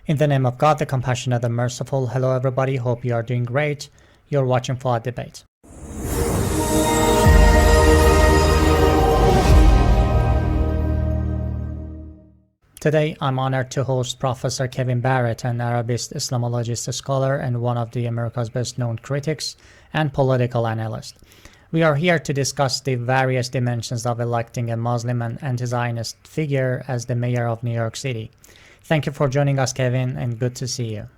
In the name of God, the compassionate and merciful. Hello everybody, hope you are doing great. You're watching FOADEBATE. Today, I'm honored to host Professor Kevin Barrett, an Arabist Islamologist scholar and one of the America's best-known critics and political analyst. We are here to discuss the various dimensions of electing a Muslim and anti-Zionist figure as the mayor of New York City. Thank you for joining us, Kevin, and good to see you.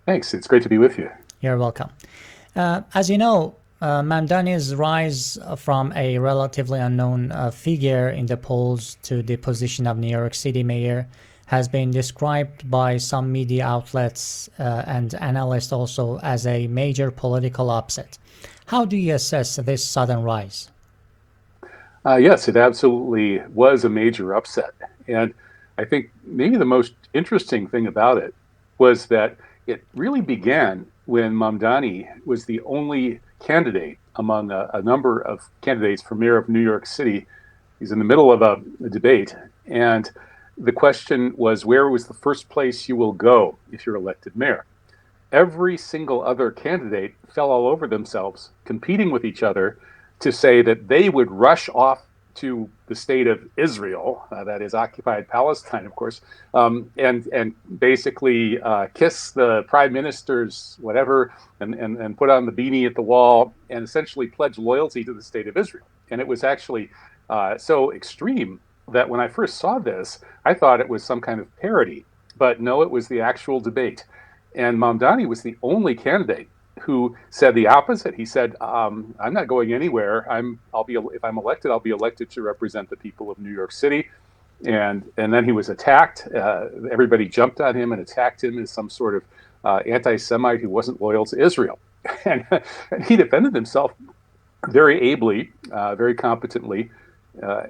Thanks. It's great to be with you. You're welcome. As you know, Mamdani's rise from a relatively unknown figure in the polls to the position of New York City mayor has been described by some media outlets and analysts also as a major political upset. How do you assess this sudden rise? Yes, it absolutely was a major upset. And I think maybe the most interesting thing about it was that it really began when Mamdani was the only candidate among a number of candidates for mayor of New York City. He's in the middle of a debate, and the question was, where was the first place you will go if you're elected mayor? Every single other candidate fell all over themselves, competing with each other to say that they would rush off to the state of Israel, that is occupied Palestine, of course, and basically kiss the prime minister's whatever and put on the beanie at the wall and essentially pledge loyalty to the state of Israel. And it was actually so extreme that when I first saw this, I thought it was some kind of parody. But no, it was the actual debate. And Mamdani was the only candidate who said the opposite. He said, "I'm not going anywhere. If I'm elected, I'll be elected to represent the people of New York City." And then he was attacked. Everybody jumped on him and attacked him as some sort of anti-Semite who wasn't loyal to Israel. And he defended himself very ably, very competently,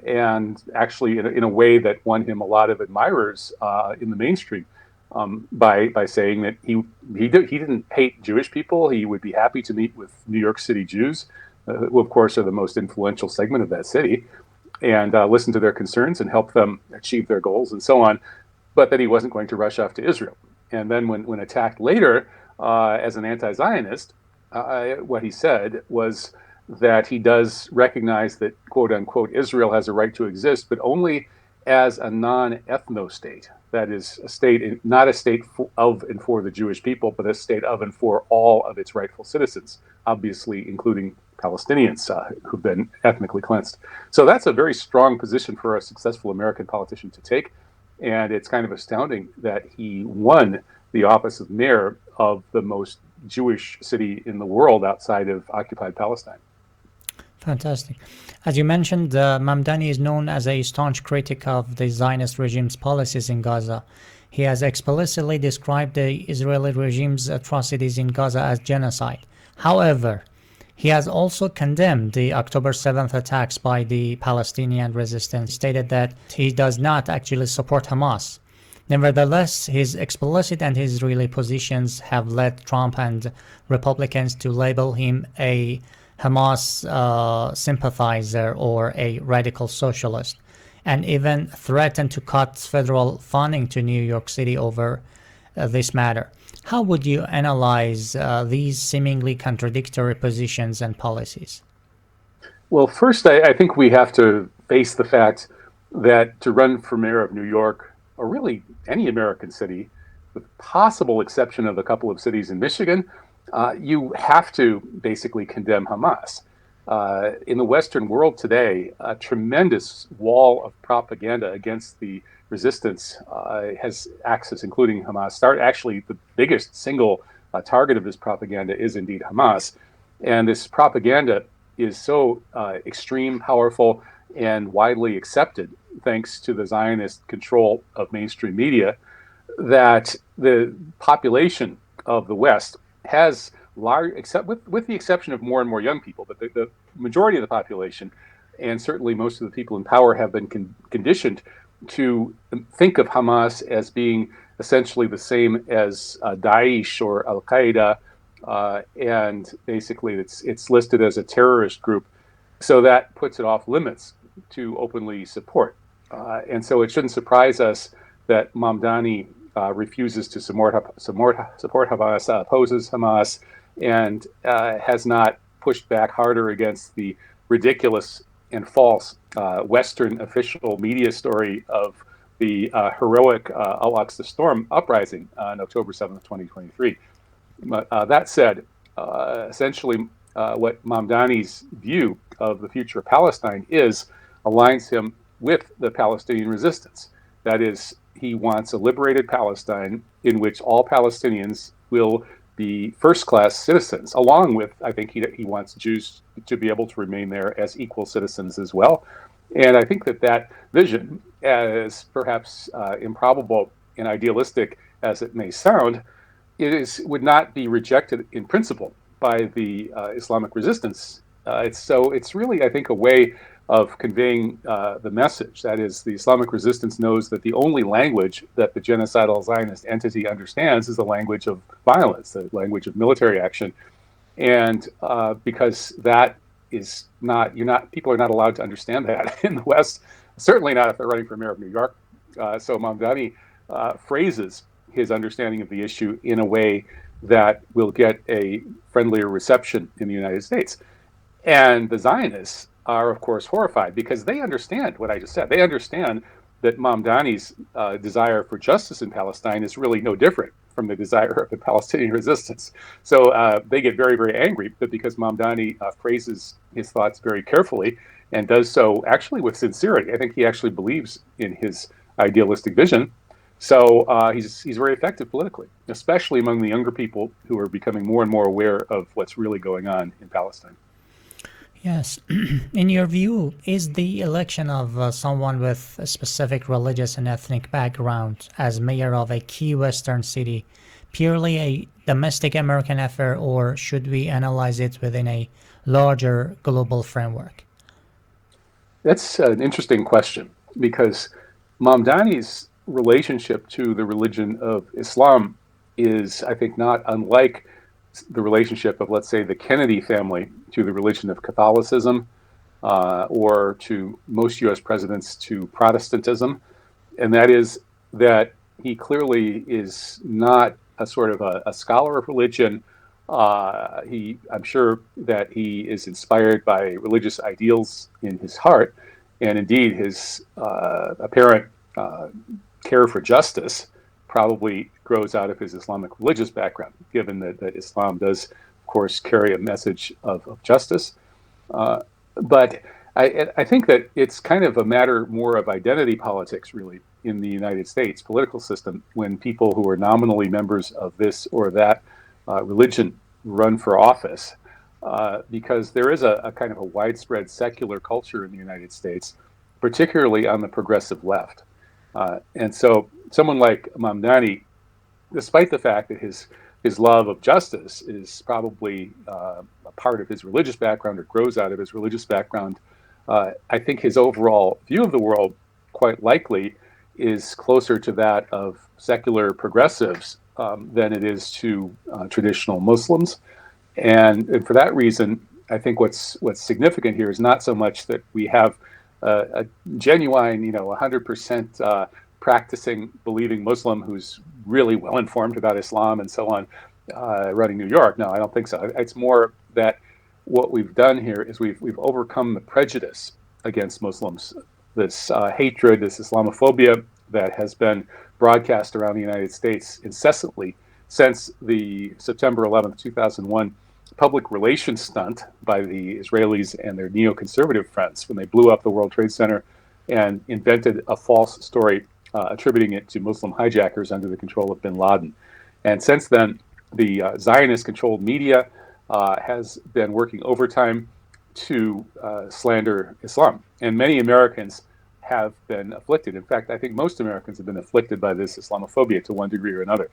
and actually in a way that won him a lot of admirers in the mainstream. By saying that he didn't hate Jewish people. He would be happy to meet with New York City Jews, who of course are the most influential segment of that city, and listen to their concerns and help them achieve their goals and so on. But that he wasn't going to rush off to Israel. And then when attacked later as an anti-Zionist, what he said was that he does recognize that, quote unquote, Israel has a right to exist, but only as a non-ethno state. That is a state, not a state of and for the Jewish people, but a state of and for all of its rightful citizens, obviously including Palestinians who've been ethnically cleansed. So that's a very strong position for a successful American politician to take. And it's kind of astounding that he won the office of mayor of the most Jewish city in the world outside of occupied Palestine. Fantastic. As you mentioned, Mamdani is known as a staunch critic of the Zionist regime's policies in Gaza. He has explicitly described the Israeli regime's atrocities in Gaza as genocide. However, he has also condemned the October 7th attacks by the Palestinian resistance, stated that he does not actually support Hamas. Nevertheless, his explicit anti-Israeli positions have led Trump and Republicans to label him a Hamas sympathizer or a radical socialist, and even threatened to cut federal funding to New York City over this matter. How would you analyze these seemingly contradictory positions and policies? Well, first, I think we have to face the fact that to run for mayor of New York, or really any American city, with possible exception of a couple of cities in Michigan, you have to basically condemn Hamas. In the Western world today, a tremendous wall of propaganda against the resistance has access, including Hamas. Actually, the biggest single target of this propaganda is indeed Hamas. And this propaganda is so extreme, powerful, and widely accepted, thanks to the Zionist control of mainstream media, that the population of the West has large, except with the exception of more and more young people, but the majority of the population, and certainly most of the people in power, have been conditioned to think of Hamas as being essentially the same as Daesh or Al Qaeda, and basically it's listed as a terrorist group. So that puts it off limits to openly support. And so it shouldn't surprise us that Mamdani refuses to support Hamas, opposes Hamas, and has not pushed back harder against the ridiculous and false Western official media story of the heroic Al-Aqsa Storm uprising on October 7th, 2023. That said, essentially what Mamdani's view of the future of Palestine is aligns him with the Palestinian resistance. That is, he wants a liberated Palestine in which all Palestinians will be first-class citizens, along with, I think he wants Jews to be able to remain there as equal citizens as well. And I think that vision, as perhaps improbable and idealistic as it may sound, would not be rejected in principle by the Islamic resistance. It's really, I think, a way of conveying the message. That is, the Islamic resistance knows that the only language that the genocidal Zionist entity understands is the language of violence, the language of military action. And because that is not, people are not allowed to understand that in the West, certainly not if they're running for mayor of New York. So Mamdani phrases his understanding of the issue in a way that will get a friendlier reception in the United States. And the Zionists are, of course, horrified because they understand what I just said. They understand that Mamdani's desire for justice in Palestine is really no different from the desire of the Palestinian resistance. So they get very, very angry, but because Mamdani phrases his thoughts very carefully and does so actually with sincerity. I think he actually believes in his idealistic vision. So he's very effective politically, especially among the younger people who are becoming more and more aware of what's really going on in Palestine. Yes. In your view, is the election of someone with a specific religious and ethnic background as mayor of a key Western city purely a domestic American affair, or should we analyze it within a larger global framework? That's an interesting question, because Mamdani's relationship to the religion of Islam is, I think, not unlike the relationship of, let's say, the Kennedy family to the religion of Catholicism, or to most U.S. presidents to Protestantism. And that is that he clearly is not a sort of a scholar of religion. I'm sure that he is inspired by religious ideals in his heart, and indeed his apparent care for justice probably grows out of his Islamic religious background, given that Islam does, of course, carry a message of justice. But I think that it's kind of a matter more of identity politics, really, in the United States political system, when people who are nominally members of this or that religion run for office, because there is a kind of a widespread secular culture in the United States, particularly on the progressive left. And so someone like Mamdani, despite the fact that his love of justice is probably a part of his religious background or grows out of his religious background, I think his overall view of the world quite likely is closer to that of secular progressives than it is to traditional Muslims. And for that reason, I think what's significant here is not so much that we have a genuine, 100% practicing, believing Muslim who's really well informed about Islam and so on, running New York. No, I don't think so. It's more that what we've done here is we've overcome the prejudice against Muslims, this hatred, this Islamophobia that has been broadcast around the United States incessantly since the September 11th, 2001 public relations stunt by the Israelis and their neoconservative friends when they blew up the World Trade Center and invented a false story attributing it to Muslim hijackers under the control of bin Laden. And since then, the Zionist-controlled media has been working overtime to slander Islam. And many Americans have been afflicted. In fact, I think most Americans have been afflicted by this Islamophobia to one degree or another.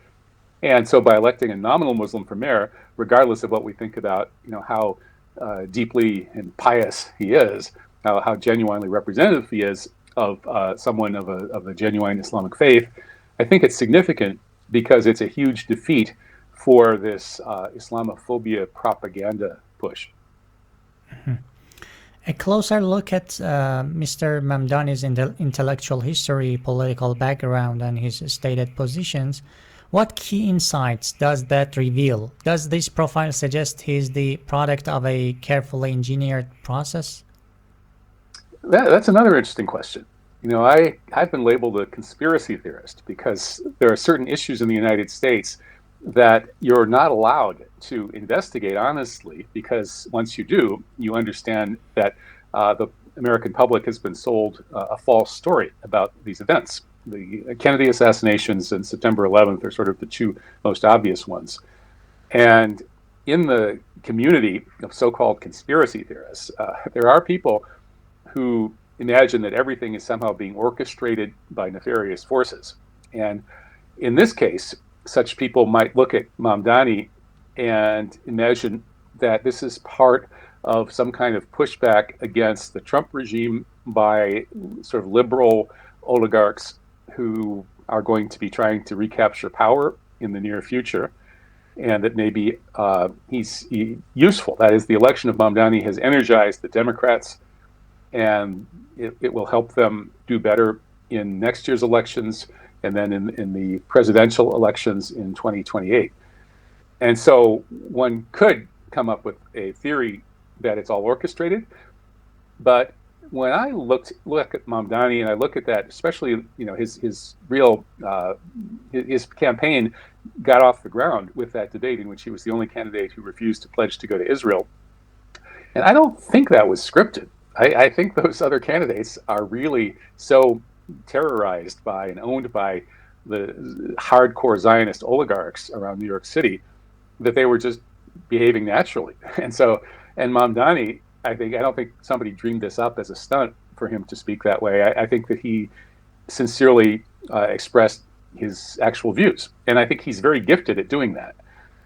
And so by electing a nominal Muslim for mayor, regardless of what we think about, how deeply and pious he is, how genuinely representative he is of someone of a genuine Islamic faith, I think it's significant because it's a huge defeat for this Islamophobia propaganda push. Mm-hmm. A closer look at Mr. Mamdani's intellectual history, political background, and his stated positions. What key insights does that reveal? Does this profile suggest he's the product of a carefully engineered process? That's another interesting question. I've been labeled a conspiracy theorist because there are certain issues in the United States that you're not allowed to investigate honestly, because once you do, you understand that the American public has been sold a false story about these events. The Kennedy assassinations and September 11th are sort of the two most obvious ones. And in the community of so-called conspiracy theorists, there are people who imagine that everything is somehow being orchestrated by nefarious forces. And in this case, such people might look at Mamdani and imagine that this is part of some kind of pushback against the Trump regime by sort of liberal oligarchs who are going to be trying to recapture power in the near future, and that maybe he's useful. That is, the election of Mamdani has energized the Democrats, and it will help them do better in next year's elections and then in the presidential elections in 2028. And so one could come up with a theory that it's all orchestrated. But when I look at Mamdani and I look at that, especially his real his campaign got off the ground with that debate in which he was the only candidate who refused to pledge to go to Israel. And I don't think that was scripted. I think those other candidates are really so terrorized by and owned by the hardcore Zionist oligarchs around New York City that they were just behaving naturally. And Mamdani, I don't think somebody dreamed this up as a stunt for him to speak that way. I think that he sincerely expressed his actual views, and I think he's very gifted at doing that.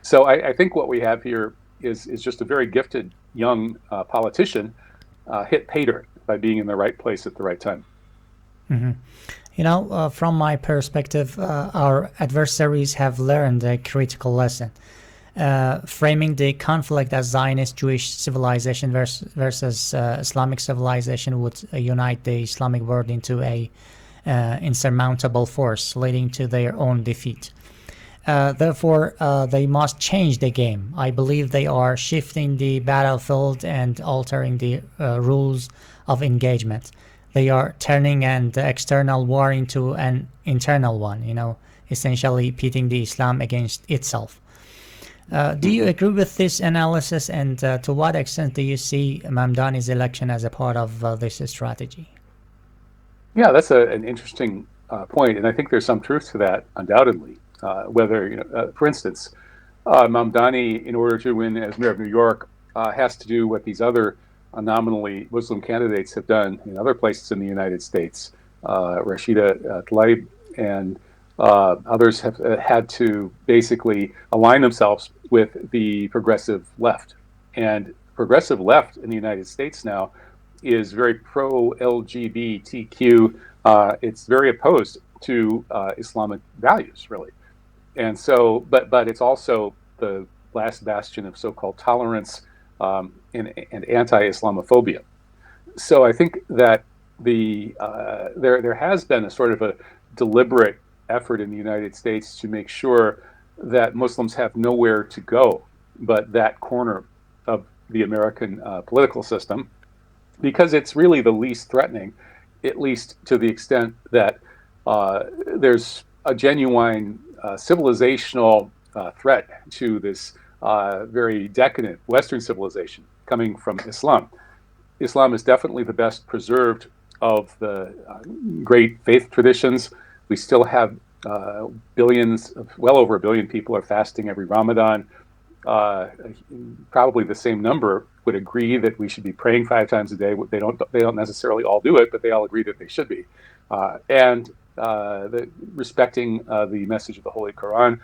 So I think what we have here is just a very gifted young politician hit pay dirt by being in the right place at the right time. Mm-hmm. From my perspective, our adversaries have learned a critical lesson. Framing the conflict as Zionist Jewish civilization versus Islamic civilization would unite the Islamic world into a insurmountable force, leading to their own defeat. Therefore, they must change the game. I believe they are shifting the battlefield and altering the rules of engagement. They are turning an external war into an internal one, essentially pitting the Islam against itself. Do you agree with this analysis, and to what extent do you see Mamdani's election as a part of this strategy? Yeah, that's an interesting point, and I think there's some truth to that, undoubtedly. For instance, Mamdani, in order to win as mayor of New York, has to do what these other nominally Muslim candidates have done in other places in the United States. Rashida Tlaib and others have had to basically align themselves with the progressive left. And progressive left in the United States now is very pro-LGBTQ. It's very opposed to Islamic values, really. And so, but it's also the last bastion of so-called tolerance and anti-Islamophobia. So I think that there has been a sort of a deliberate effort in the United States to make sure that Muslims have nowhere to go but that corner of the American political system, because it's really the least threatening, at least to the extent that there's a genuine civilizational threat to this very decadent Western civilization coming from Islam. Islam is definitely the best preserved of the great faith traditions. We still have billions, well over 1 billion people are fasting every Ramadan. Probably the same number would agree that we should be praying 5 times a day. They don't necessarily all do it, but they all agree that they should be. Respecting the message of the Holy Quran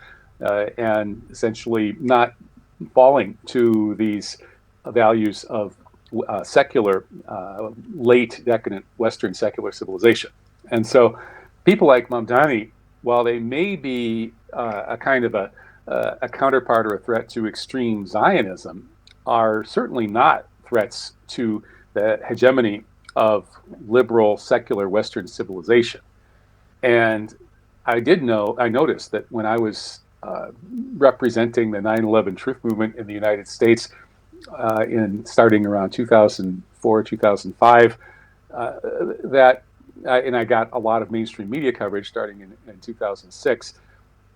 and essentially not falling to these values of secular, late decadent Western secular civilization. And so people like Mamdani, while they may be a kind of a counterpart or a threat to extreme Zionism, are certainly not threats to the hegemony of liberal, secular Western civilization. And I noticed that when I was representing the 9/11 truth movement in the United States in starting around 2004, 2005, and I got a lot of mainstream media coverage starting in 2006,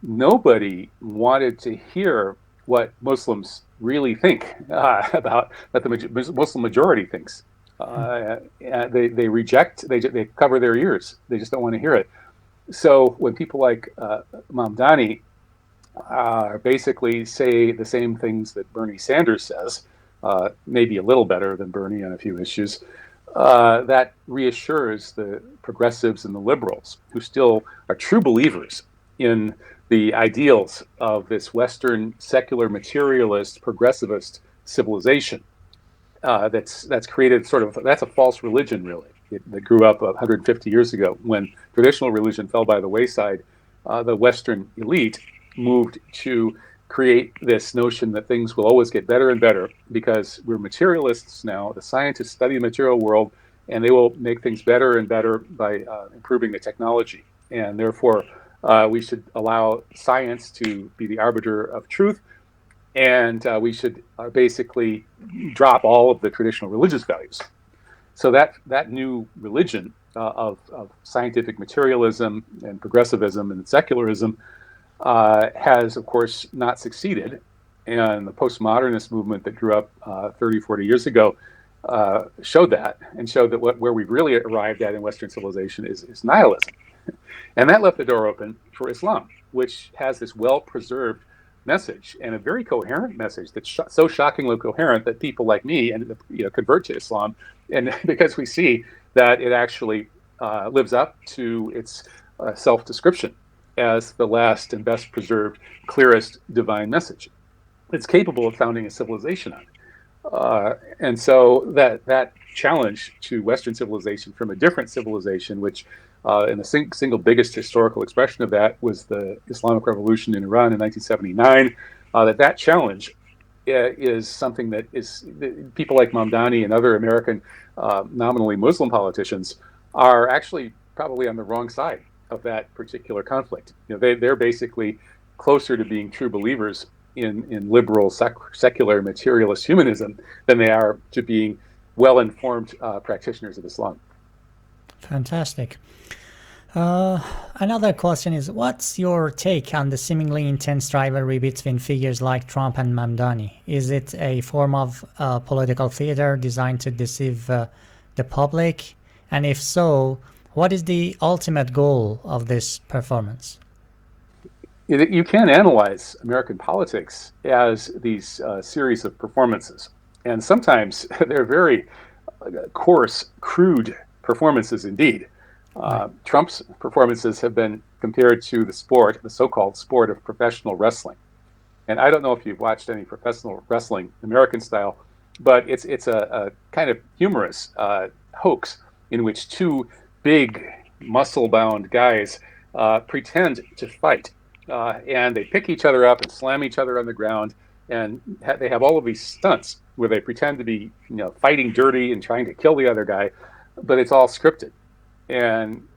nobody wanted to hear what Muslims really think about what the Muslim majority thinks. They reject, they cover their ears. They just don't want to hear it. So when people like Mamdani basically say the same things that Bernie Sanders says, maybe a little better than Bernie on a few issues, that reassures the progressives and the liberals who still are true believers in the ideals of this Western secular materialist progressivist civilization that's created that's a false religion, really, that grew up 150 years ago when traditional religion fell by the wayside. The Western elite moved to create this notion that things will always get better and better because we're materialists now. The scientists study the material world, and they will make things better and better by improving the technology. And therefore, we should allow science to be the arbiter of truth, and we should basically drop all of the traditional religious values. So that new religion of scientific materialism and progressivism and secularism has, of course, not succeeded. And the postmodernist movement that grew up 30, 40 years ago showed that where we've really arrived at in Western civilization is nihilism. And that left the door open for Islam, which has this well-preserved message and a very coherent message that's so shockingly coherent that people like me convert to Islam, and because we see that it actually lives up to its self-description as the last and best preserved, clearest divine message. It's capable of founding a civilization on it. And so that challenge to Western civilization from a different civilization, which and the single biggest historical expression of that was the Islamic Revolution in Iran in 1979, that challenge is something that people like Mamdani and other American nominally Muslim politicians are actually probably on the wrong side of that particular conflict. They're basically closer to being true believers in liberal, secular, materialist humanism than they are to being well-informed practitioners of Islam. Fantastic. Another question is, what's your take on the seemingly intense rivalry between figures like Trump and Mamdani? Is it a form of political theater designed to deceive the public? And if so, what is the ultimate goal of this performance? You can analyze American politics as these series of performances. And sometimes they're very coarse, crude performances indeed. Trump's performances have been compared to the so-called sport of professional wrestling. And I don't know if you've watched any professional wrestling, American style, but it's a kind of humorous hoax in which two big muscle-bound guys pretend to fight. And they pick each other up and slam each other on the ground. And they have all of these stunts where they pretend to be fighting dirty and trying to kill the other guy, but it's all scripted. And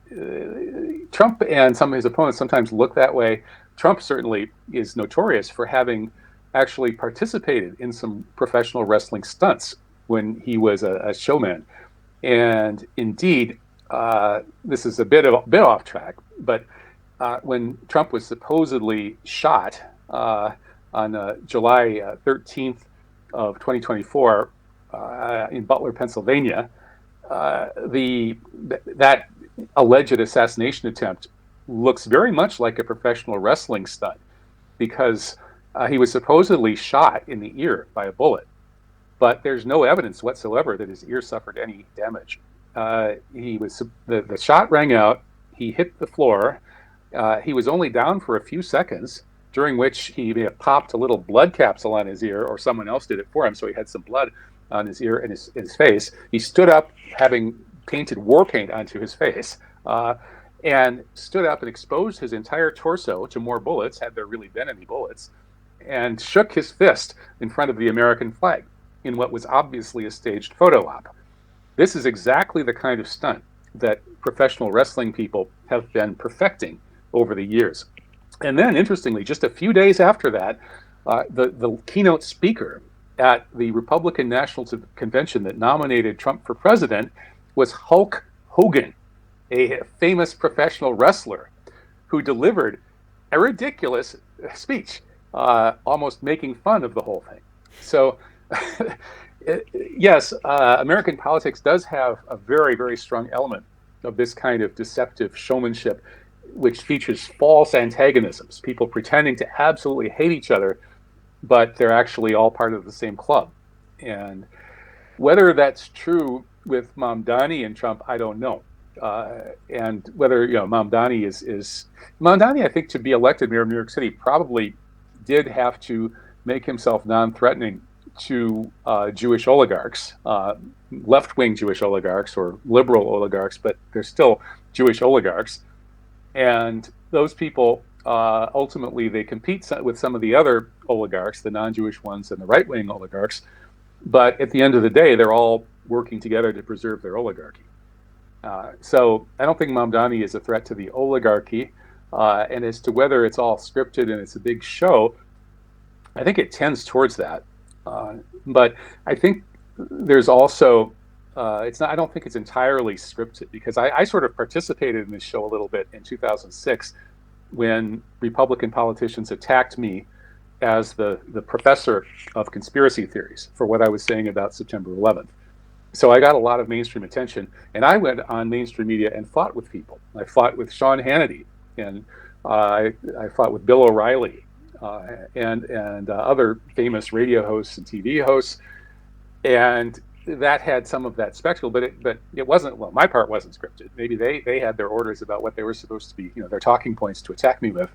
Trump and some of his opponents sometimes look that way. Trump certainly is notorious for having actually participated in some professional wrestling stunts when he was a showman. And indeed, this is a bit off track, but when Trump was supposedly shot on July 13th of 2024 in Butler, Pennsylvania, that alleged assassination attempt looks very much like a professional wrestling stunt because he was supposedly shot in the ear by a bullet, but there's no evidence whatsoever that his ear suffered any damage. The shot rang out, he hit the floor, he was only down for a few seconds, during which he may have popped a little blood capsule on his ear, or someone else did it for him, so he had some blood on his ear and his face. He stood up, having painted war paint onto his face, and stood up and exposed his entire torso to more bullets, had there really been any bullets, and shook his fist in front of the American flag in what was obviously a staged photo op. This is exactly the kind of stunt that professional wrestling people have been perfecting over the years. And then, interestingly, just a few days after that, the keynote speaker at the Republican National Convention that nominated Trump for president was Hulk Hogan, a famous professional wrestler who delivered a ridiculous speech, almost making fun of the whole thing. So, yes, American politics does have a very, very strong element of this kind of deceptive showmanship, which features false antagonisms, people pretending to absolutely hate each other, but they're actually all part of the same club. And whether that's true with Mamdani and Trump, I don't know. And whether, Mamdani is Mamdani, I think, to be elected mayor of New York City, probably did have to make himself non-threatening to Jewish oligarchs, left-wing Jewish oligarchs or liberal oligarchs, but they're still Jewish oligarchs. And those people, ultimately, they compete with some of the other oligarchs, the non-Jewish ones and the right-wing oligarchs. But at the end of the day, they're all working together to preserve their oligarchy. So I don't think Mamdani is a threat to the oligarchy. And as to whether it's all scripted and it's a big show, I think it tends towards that. But I think there's also, it's not, I don't think it's entirely scripted, because I sort of participated in this show a little bit in 2006 when Republican politicians attacked me as the professor of conspiracy theories for what I was saying about September 11th. So I got a lot of mainstream attention, and I went on mainstream media and fought with people. I fought with Sean Hannity, and I fought with Bill O'Reilly, and other famous radio hosts and TV hosts, and that had some of that spectacle, but it wasn't. Well, my part wasn't scripted. Maybe they had their orders about what they were supposed to be, their talking points to attack me with.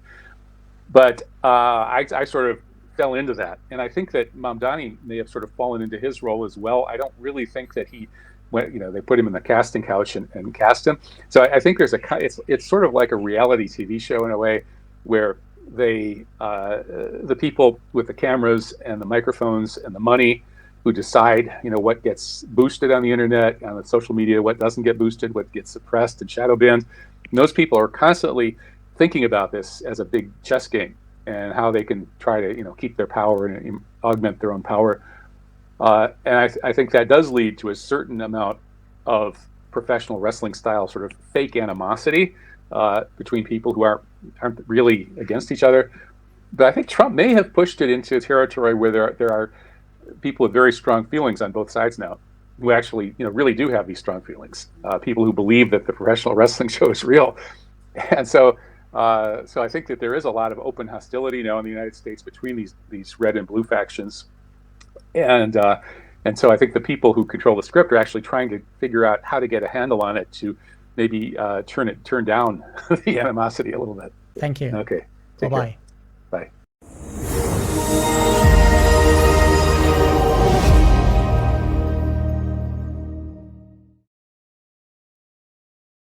But I sort of fell into that, and I think that Mamdani may have sort of fallen into his role as well. I don't really think that he went, they put him in the casting couch and cast him. So I think it's sort of like a reality TV show in a way, where they the people with the cameras and the microphones and the money who decide what gets boosted on the internet, on the social media, what doesn't get boosted, what gets suppressed and shadow banned. And those people are constantly thinking about this as a big chess game, and how they can try to keep their power and augment their own power. And I think that does lead to a certain amount of professional wrestling style sort of fake animosity between people who aren't really against each other. But I think Trump may have pushed it into a territory where there are people with very strong feelings on both sides now, who actually really do have these strong feelings. People who believe that the professional wrestling show is real, and so I think that there is a lot of open hostility now in the United States between these red and blue factions, and so I think the people who control the script are actually trying to figure out how to get a handle on it to maybe turn down the animosity a little bit. Thank you. Okay. Bye-bye. Bye.